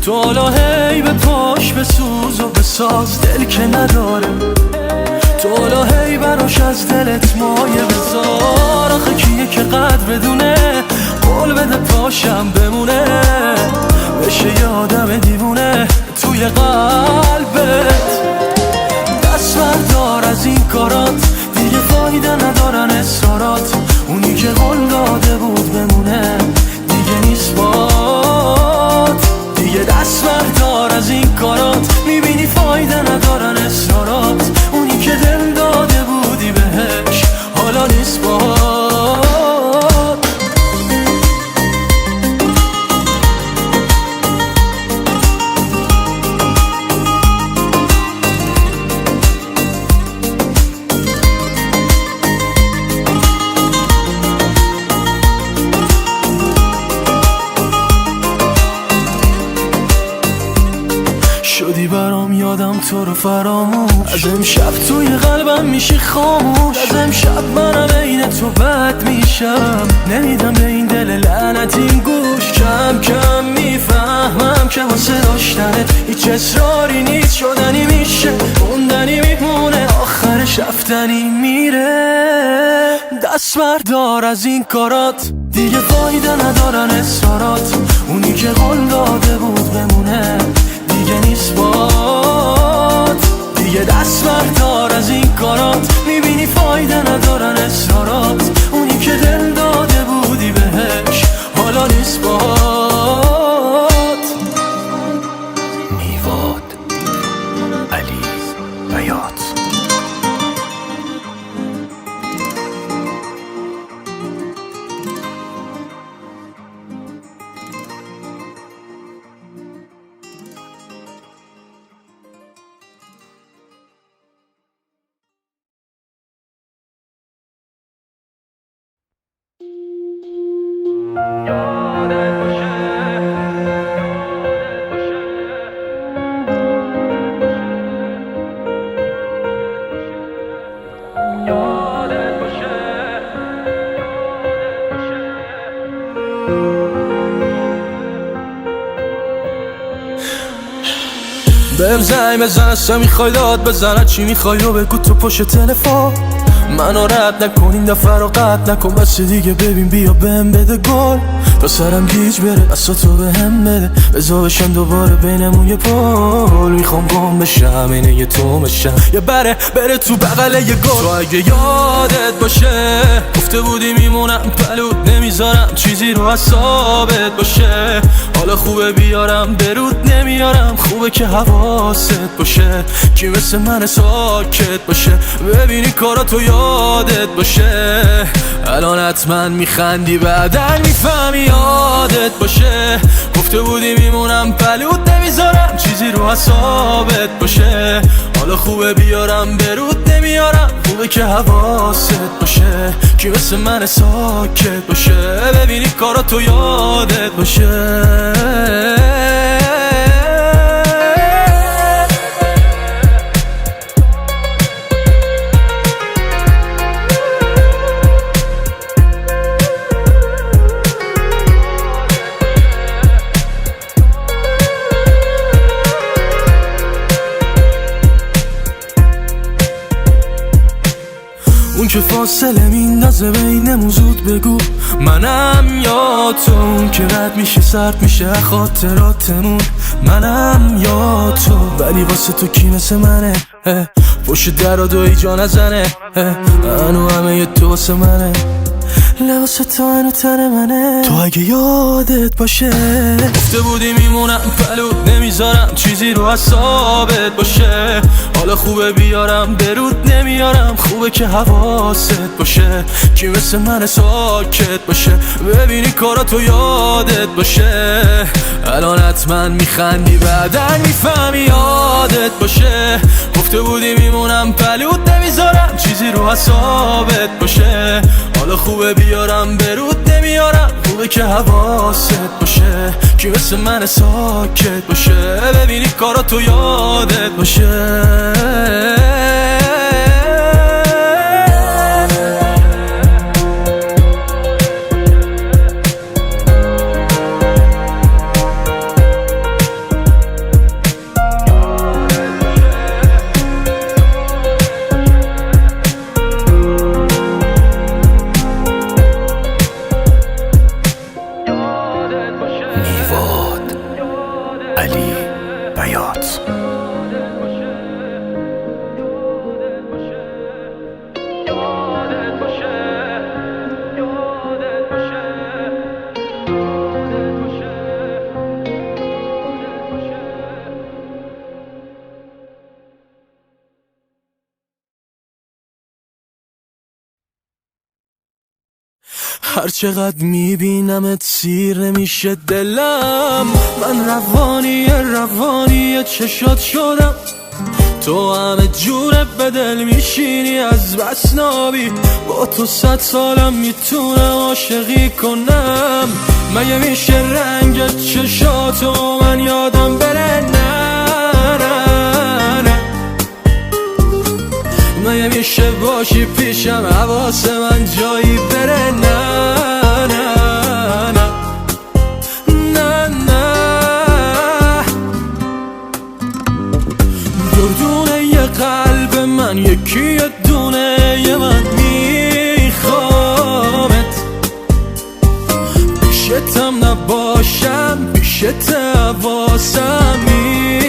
تو حالا هی به پاش بسوز و بساز دل که نداره، تو حالا هی براش از دلت مایه بذار. آخه کیه که قدر بدونه، قول بده پاشم بمونه، بشه یه آدم دیوونه توی قلبت. دست بردار از این کارات، دیگه فایده ندارن اصرارات. اونی که قول داده بود بمونه دیگه نیست بات. دیگه دست بردار از این کارات، میبینی فایده ندارن اصرارات. اونی که دل داده بودی بهش حالا نیست بات. شدی برام یادم تو رو فراموش، از امشب توی قلبم میشی خاموش. از امشب منم عین تو بد میشم، نمیدم به این دل لعنتیم گوش. کم کم میفهمم که واسه داشتنت هیچ اصراری نیست. شدنی میشه موندنی میمونه، آخرش رفتنی میره. دست بردار از این کارات، دیگه فایده ندارن اصرارات. اونی که قول داده بود بمونه دیگه نیست بات. دیگه دست بردار از این کارات، میبینی فایده ندارن اصرارات. اونی که دل داده بودی بهش حالا نیست بات. میواد علی بیات. بهم زنگ بزن اصلا میخوای داد بزنه، چی میخوای و بگو تو پشت تلفن. منو رد نکن این دفعه رو قطع نکن، بس دیگه ببین بیا بهم بده گل. تا سرم گیج بره دستا تو بهم بده، بزا بشم دوباره بینمون یه پل. میخوام گم بشم اینه یه تو بشم، یه بره تو بغل یه گل. تو اگه یادت باشه گفته بودی میمونم پلوت نمیذارم چیزی رو حسابت باشه. حالا خوبه بیارم درود نمیارم، خوبه که حواست باشه. کی مثل من ساکت باشه، ببینی کاراتو یادت باشه. الان حتما میخندی بعدن میفهمی یادت باشه. گفته بودی میمونم پلوت نمیذارم چیزی رو حسابت باشه. حالا خوبه بیارم درود نمیارم، خوبه که حواست باشه. کی مثل من ساکت باشه، ببینی کاراتو یادت باشه. اون که فاصله میندازه بینمون زود بگو منم یا تو. اون که رد میشه سرد میشه خاطراتمون منم یا تو. ولی واسه تو کی مثل منه، پشت در و دوی جا نزنه. هنو همه یه تو واسه منه، لباس تو هنو تن منه. تو اگه یادت باشه گفته بودی میمونم پلوت نمیذارم چیزی رو حسابت باشه. حالا خوبه بیارم درود نمیارم، خوبه که حواست باشه. کی مثل من ساکت باشه، ببینی کاراتو یادت باشه. الان حتما میخندی بعدن میفهمی یادت باشه. گفته بودی میمونم پلوت نمیذارم چیزی رو حسابت باشه. حالا خوبه بیارم برود نمیارم، خوبه که حواست باشه. کی مثل من ساکت باشه، ببینی کاراتو یادت باشه. علی بیات. هر چقدر میبینمت سیر نمیشه دلم، من روانی چشات شدم، تو همه جوره به دل میشینی از بس نابی، با تو 100 سالم میتونم عاشقی کنم. مگه میشه رنگ چشاتو من یادم بره؟ نه نه نه. مگه میشه باشی پیشم حواس من جایی بره؟ نه نه نه نه نه. دردونه یه قلب من یکی یه دونه یه من میخوامت، پیشتم نباشم پیشت حواسم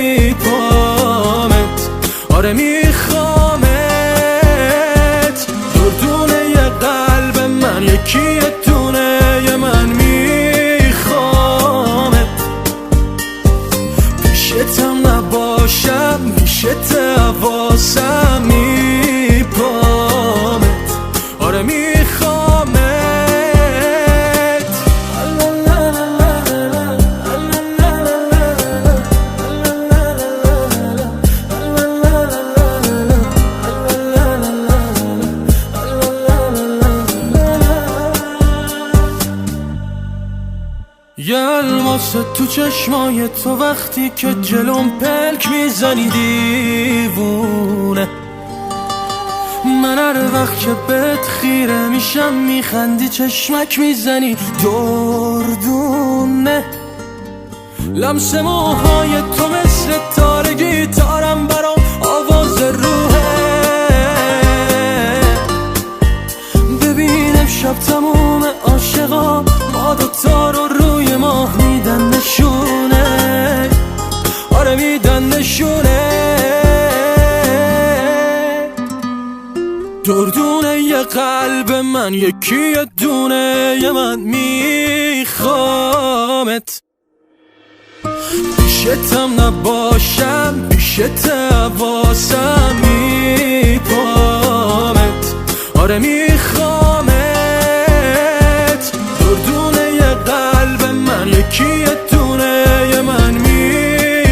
میپامت، آره میخوامت. دردونه یه قلب من یکی یه دونه یه من میخوامت، پیشتم نباشم پیشت حواسم میپامت، آره میخوامت. یه الماس تو چشمای تو وقتی که جلوم پلک میزنی دیوونه، من هر وقت که بهت خیره میشم میخندی چشمک میزنی دردونه. لمس موهای تو مثل تار گیتارم برام آواز روحه، ببینم شب تموم عاشقا ما دوتا رو روی ماه میدن نشونه، آره میدن نشونه. دردونه یه قلب من یکی یه دونه یه من میخوامت، پیشتم نباشم پیشت حواسم میپامت، آره میخوامت. دردونه یه قلب من یکی یه دونه یه من میخوامت،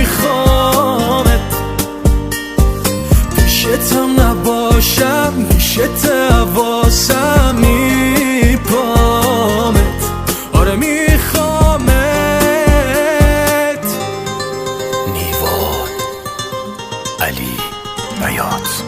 پیشتم نباشم پیشت حواسم میپامت، آره میخوامت. نیوان علی بیات.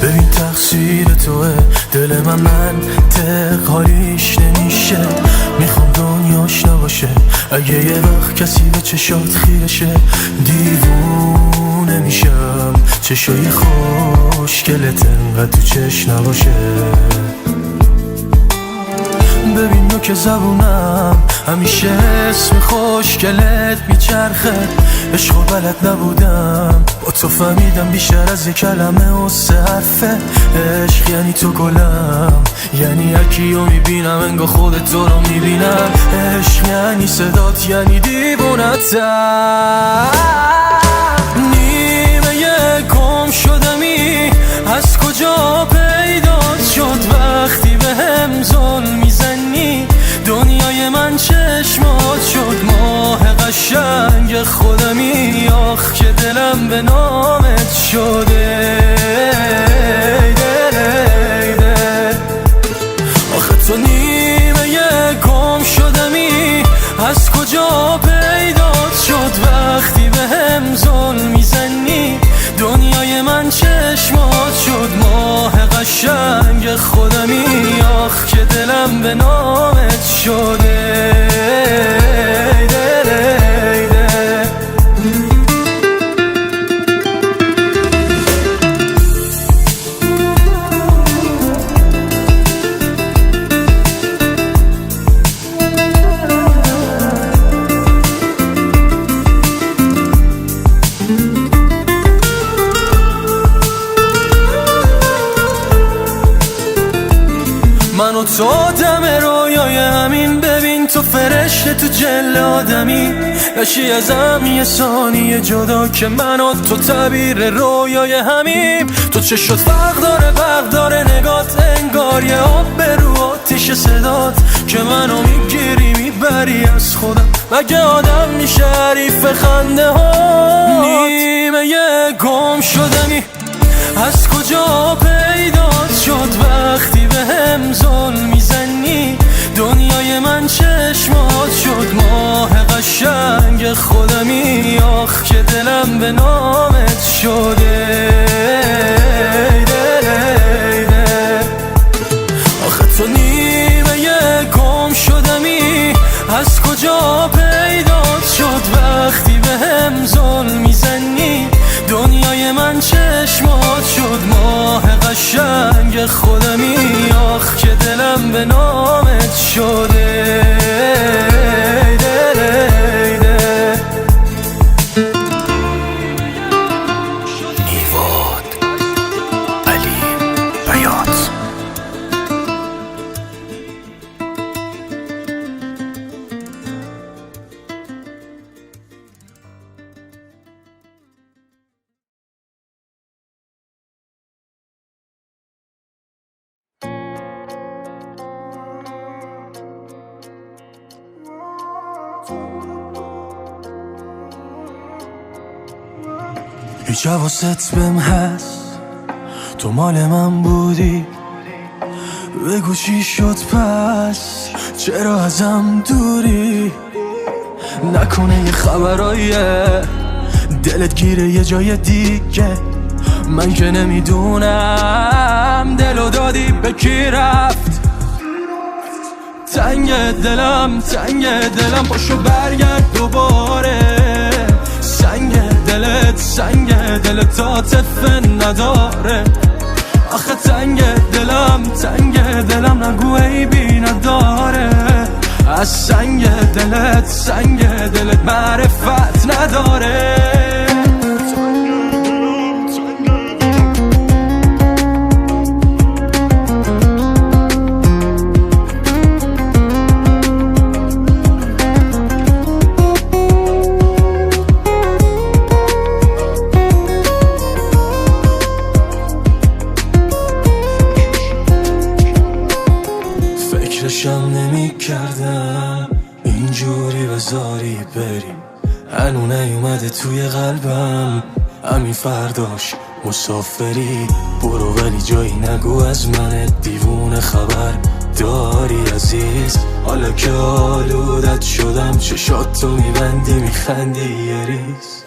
ببین تقصیر توه دل من منطق حالیش نمیشه، میخوام دنیاش نباشه اگه یه وقت کسی به چشات خیرشه، دیوونه میشم چشای خوشگلت انقدر تو چشم نباشه. ببین نوک زبونم همیشه اسم خوشگلت میچرخه، عشقو بلد نبودم با تو فهمیدم بیشتر از 1 کلمه و 3 حرفه. عشق یعنی تو گلم، یعنی یکیو میبینم انگار خودت تو رو میبینم، عشق یعنی صدات یعنی دیوونتم. نیمه گم شدمی از کجا پیدات شد وقتی به هم ظلم میزنی، دنیای من چشمات شد ماه قشنگ خودمی، آخ که دلم به نامت شده. آخه تو نیمه گم شدمی از کجا پیدات شد وقتی به هم ظلم میزنی، دنیای من چه دلم به نامت شده. من و تو آدم رویای همین، ببین تو فرشته تو جل آدمی، نشی ازم یه ثانیه جدا که من و تو تعبیر رویای همیم. تو چه شد فرق داره نگات، انگار یه آب به رو آتیش صدات که منو میگیری میبری از خودم. مگه آدم میشه حریف خنده ها؟ نیمه یه گم شدنی از کجا پیدات شد وقتی به هم ظلم میزنی؟ دنیای من چشمات شد ماه قشنگ خودمی، آخ که دلم به نامت شده. آخه تو نیمه گم شدمی از کجا پیدات شد وقتی به هم ظلم میزنی؟ دنیای من چشمات شد ماه قشنگ خودمی، آخ که دلم به نامت شده. نیواد علی بیات. هیچ حواست بهم هست تو مال من بودی، بگو چی شد پس چرا ازم دوری؟ نکنه یه خبراییه دلت گیره یه جای دیگه، من که نمیدونم دلو دادی به کی رفت. تنگ دلم پاشو برگرد دوباره، سنگ دلت عاطفه نداره. آخه تنگ دلم نگو عیبی نداره، از سنگ دلت معرفت نداره. فکرشم نمی کردم اینجوری بذاری بری، هنو نیومده توی قلبم همین فرداش مسافری. برو ولی جایی نگو از من دیوونه خبر داری عزیز، حالا که آلودت شدم چشاتو میبندی میخندی یه ریز.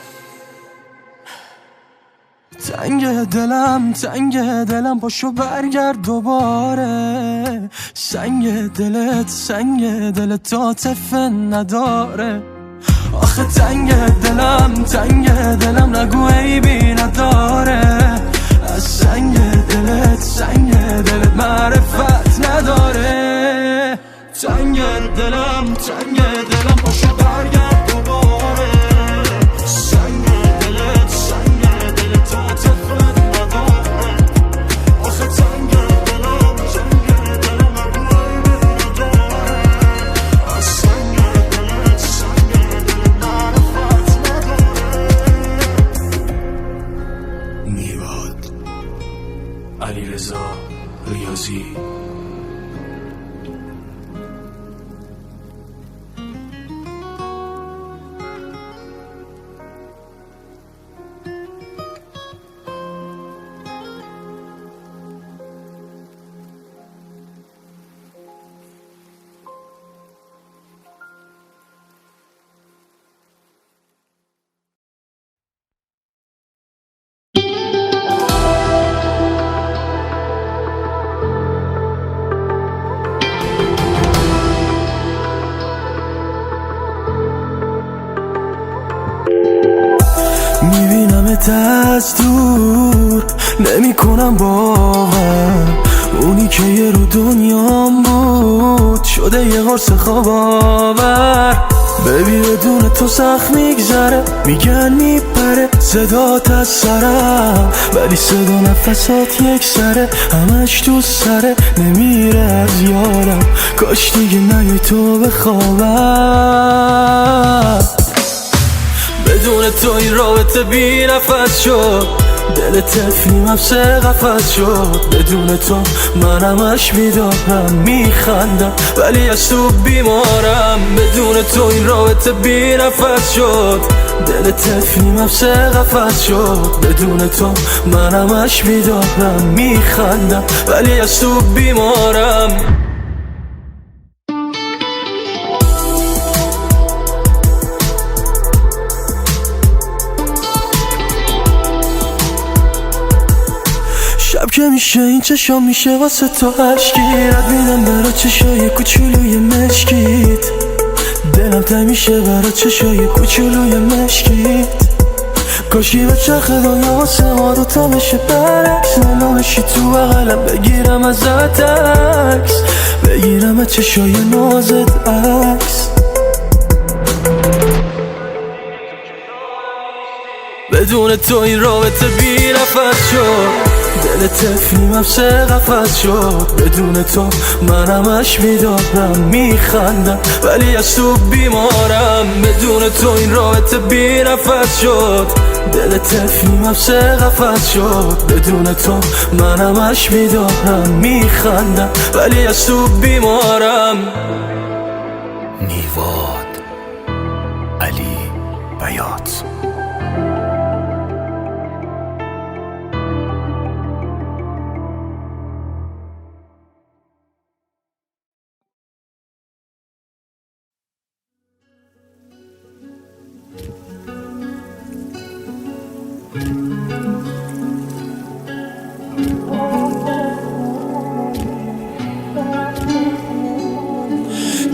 تنگ دلم پاشو برگرد دوباره، سنگ دلت عاطفه نداره. آخه تنگ دلم نگو عیبی نداره، از سنگ دلت معرفت نداره. تنگ دلم پاشو برگرد دوباره، سنگ دلت عاطفه نداره. آخه تنگ دلم نگو عیبی نداره، از سنگ دلت معرفت نداره. نیواد علیرضا ریاضی. دیدنت از دور نمی کنم باور، اونی که یه رو دنیام بود شده یه قرص خواب آور. ببی بدون تو سخت میگذره، میگن میپره صدات از سرم، ولی صدا نفسات یک سره، همش تو سره نمیره از یارم. کاش دیگه نیای تو بخوابم. بدون تو این رابطه بی نفس شد، دل طفلیم حبس قفس شد. بدون تو من همش بیدارم، میخندم ولی از تو بیمارم. بدون تو این رابطه بی نفس شد، دل طفلیم حبس قفس شد. بدون تو من همش بیدارم، میخندم ولی از تو بیمارم. شب که میشه این چشام میشه واسه تو عشقیرت میدم برا چشای کوچولوی مشکیت، دلم تنگ میشه برا چشای کوچولوی مشکیت. کاشی به چرخ دنیا واسه ما دوتا بشه برعکس، نلوشی تو بغلم بگیرم ازت عکس، بگیرم از چشای نازت عکس. بدون تو این رابطه بی نفس شد، دل طفلیم حبس قفس شد. بدون تو من همش بیدارم، میخندم ولی از تو بیمارم. بدون تو این رابطه بی نفس شد، دل طفلیم حبس قفس شد. بدون تو من همش بیدارم، میخندم ولی از تو بیمارم. نیواد، علی بیات.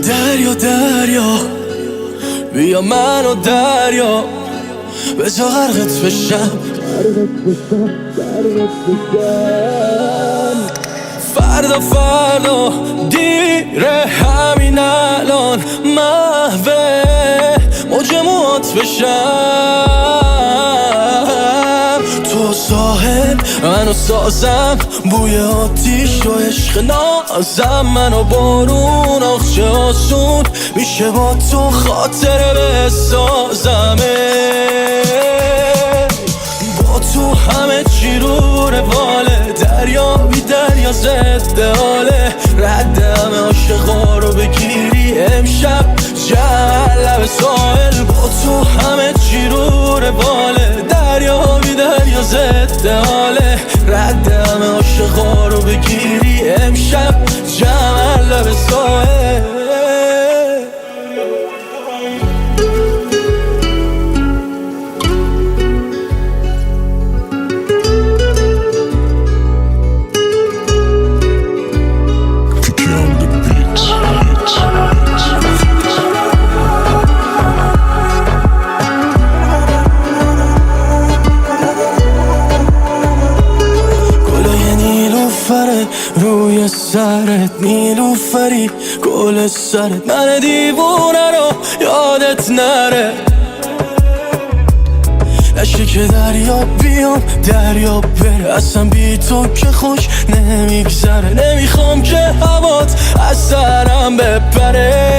دریا دریا بیا منو دریا، بجا غرقت بشم. فردا فردا دیره همین الان محوه موج موات بشم. تو ساحل منو سازم، بوی آتیش و عشق نازم. منو بارون آخچه آسون میشه با تو خاطره بسازمه. با تو همه چی رو رواله، دریا بی دریا ضد حاله. رد همه عاشقا رو بگیری امشب جمع لب ساحل. با تو همه چی رو رواله، دریا بی دریا ضد حاله. رد همه عاشقا رو بگیری امشب جمع لب ساحل. روی سرت نیلوفری گل سرت، من دیوونه رو یادت نره. نشه که دریا بیام دریا بره، اصلا بی تو که خوش نمیگذره. نمیخوام که هوات از سرم بپره.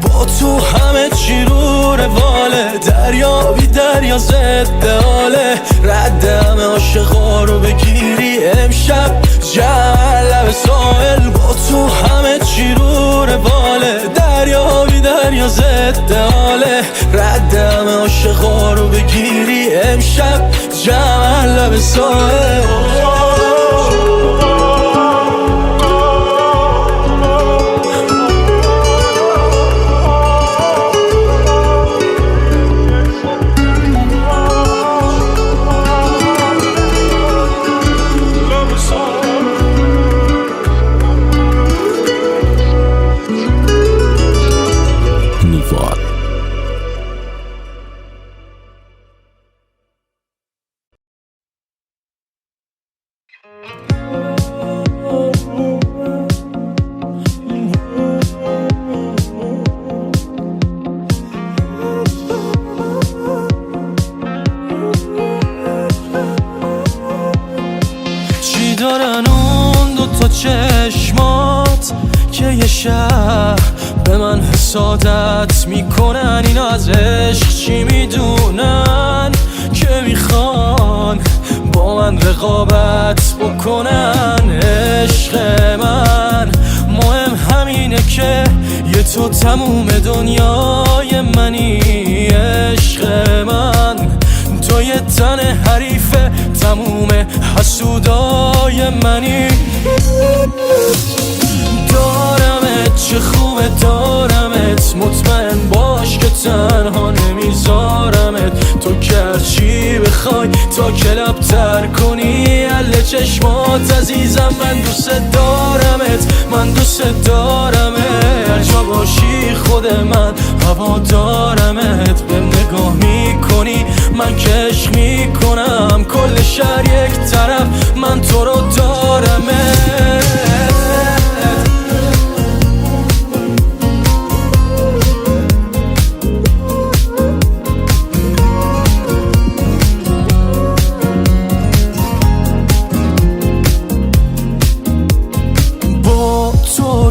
با تو همه چی رو رواله، دریا بی دریا ضد حاله. رد همه عاشقا رو بگیری امشب جمع لب ساحل. با تو همه چی رو رواله، دریا بی دریا ضد حاله. رد همه عاشقا رو بگیری امشب جمع لب ساحل. چی دارن اون دوتا چشمات که یه شب به من حسادت میکنن؟ اینا از عشق چی میدونن که میخوان با من رقابت بکنن؟ عشق من مهم همینه که یه تو تموم دنیای منی. عشق من تو یه تن حریف تموم حسودای منی. دارمت چه خوبه دارمت، مطمئن باش که تنها نمیذارمت. تو کرچی بخوای تا کلاب تر کنی اله چشمات عزیزم. من دوست دارمت، من دوست دارمت، هر جا باشی خود من هوا دارمت. به نگاه میکنی من کش میکنم، کل شهر یک طرف من تو رو دارمت.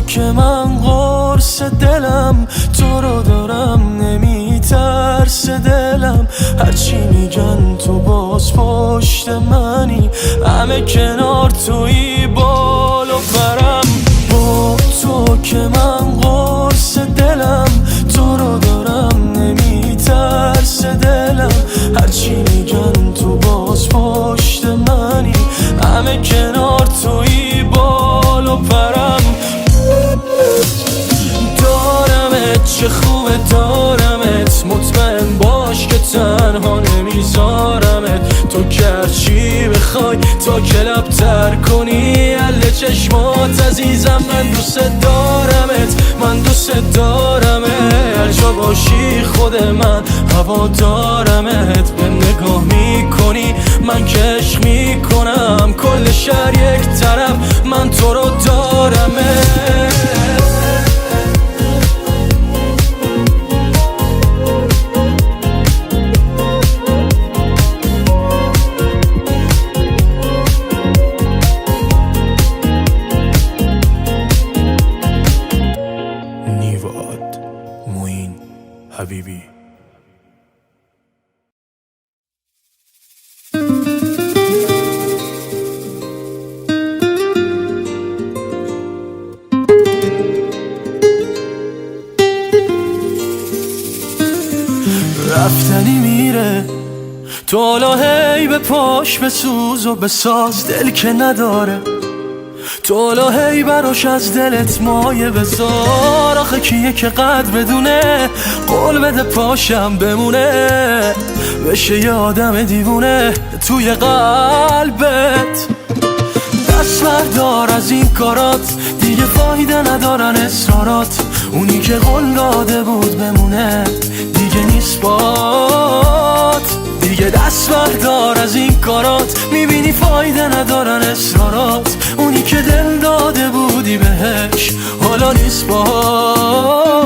که من قرص دلم تو رو دارم، نمیترس دلم. هرچی میگن تو باز پشت منی، همه کنار توی بال و برم. با تو که من قرص دلم تو رو دارم، نمیترس دلم. هرچی میگن تو باز پشت منی، همه کنار توی بال و برم. دارمت چه خوبه دارمت، مطمئن باش که تنها نمیذارمت. تو کرچی بخوای تا کلاب تر کنی اله چشمات عزیزم. من دوست دارمت، من دوست دارمت، هر جا باشی خود من هوا دارمت. به نگاه میکنی من کش میکنم، کل شهر یک طرف من تو رو دارمت. حبیبی رفتنی میره تو حالا هی به پاش بسوز و بساز، دل که نداره تو حالا هی براش از دلت مایه بذار. آخه کیه که قد بدونه قول بده پاشم بمونه، بشه یه آدم دیوونه توی قلبت. دست بردار از این کارات، دیگه فایده ندارن اصرارات. اونی که قول داده بود بمونه دیگه نیست بات. دیگه دست بردار از این کارات، میبینی فایده ندارن اصرارات. اونی که دل داده بودی بهش حالا نیست بات.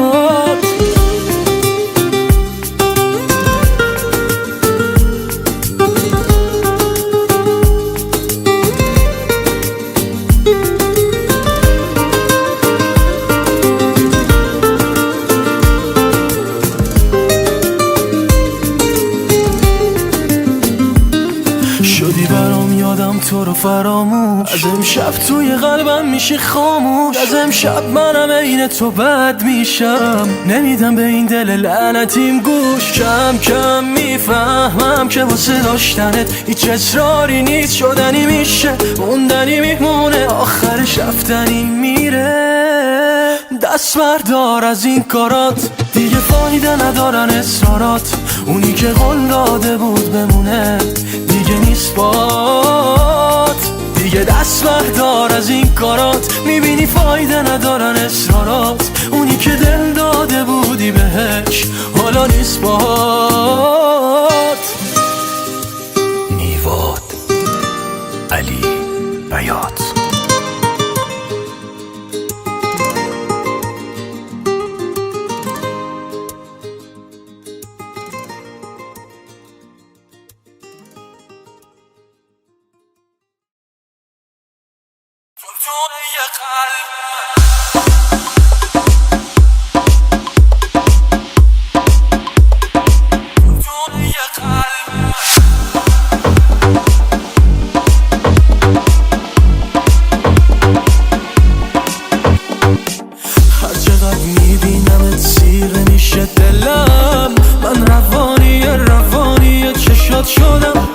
شدی برام یادم تو رو فراموش، از امشب توی قلبم میشی خاموش. از امشب منم عین تو بد میشم، نمیدم به این دل لعنتیم گوش. کم کم میفهمم که واسه داشتنت هیچ اصراری نیست. شدنی میشه موندنی میمونه، آخرش رفتنی میره. دست بردار از این کارات، دیگه فایده ندارن اصرارات. اونی که قول داده بود بمونه دیگه نیست بات. دیگه دست بردار از این کارات، میبینی فایده ندارن اصرارات. اونی که دل داده بودی بهش حالا نیست بات. نیواد علی بیات. هر چقدر میبینمت سیره میشه دلم، من روانی چشات شدم.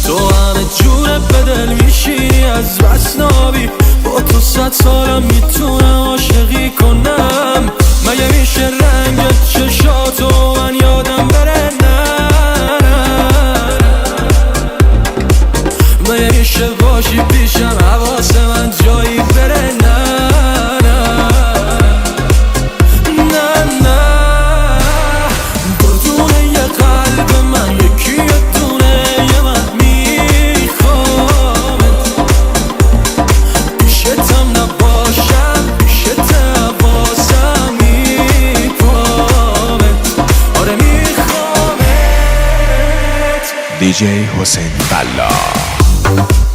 تو همه جوره به دل میشینی از بس نابی، با تو 100 سالم میتونم عاشقی کنم. مگه میشه رنگ چشاتو من یادم بره؟ نه مگه میشه باشی پیشم حواس من جایی بره؟ DJ حسین فلاح.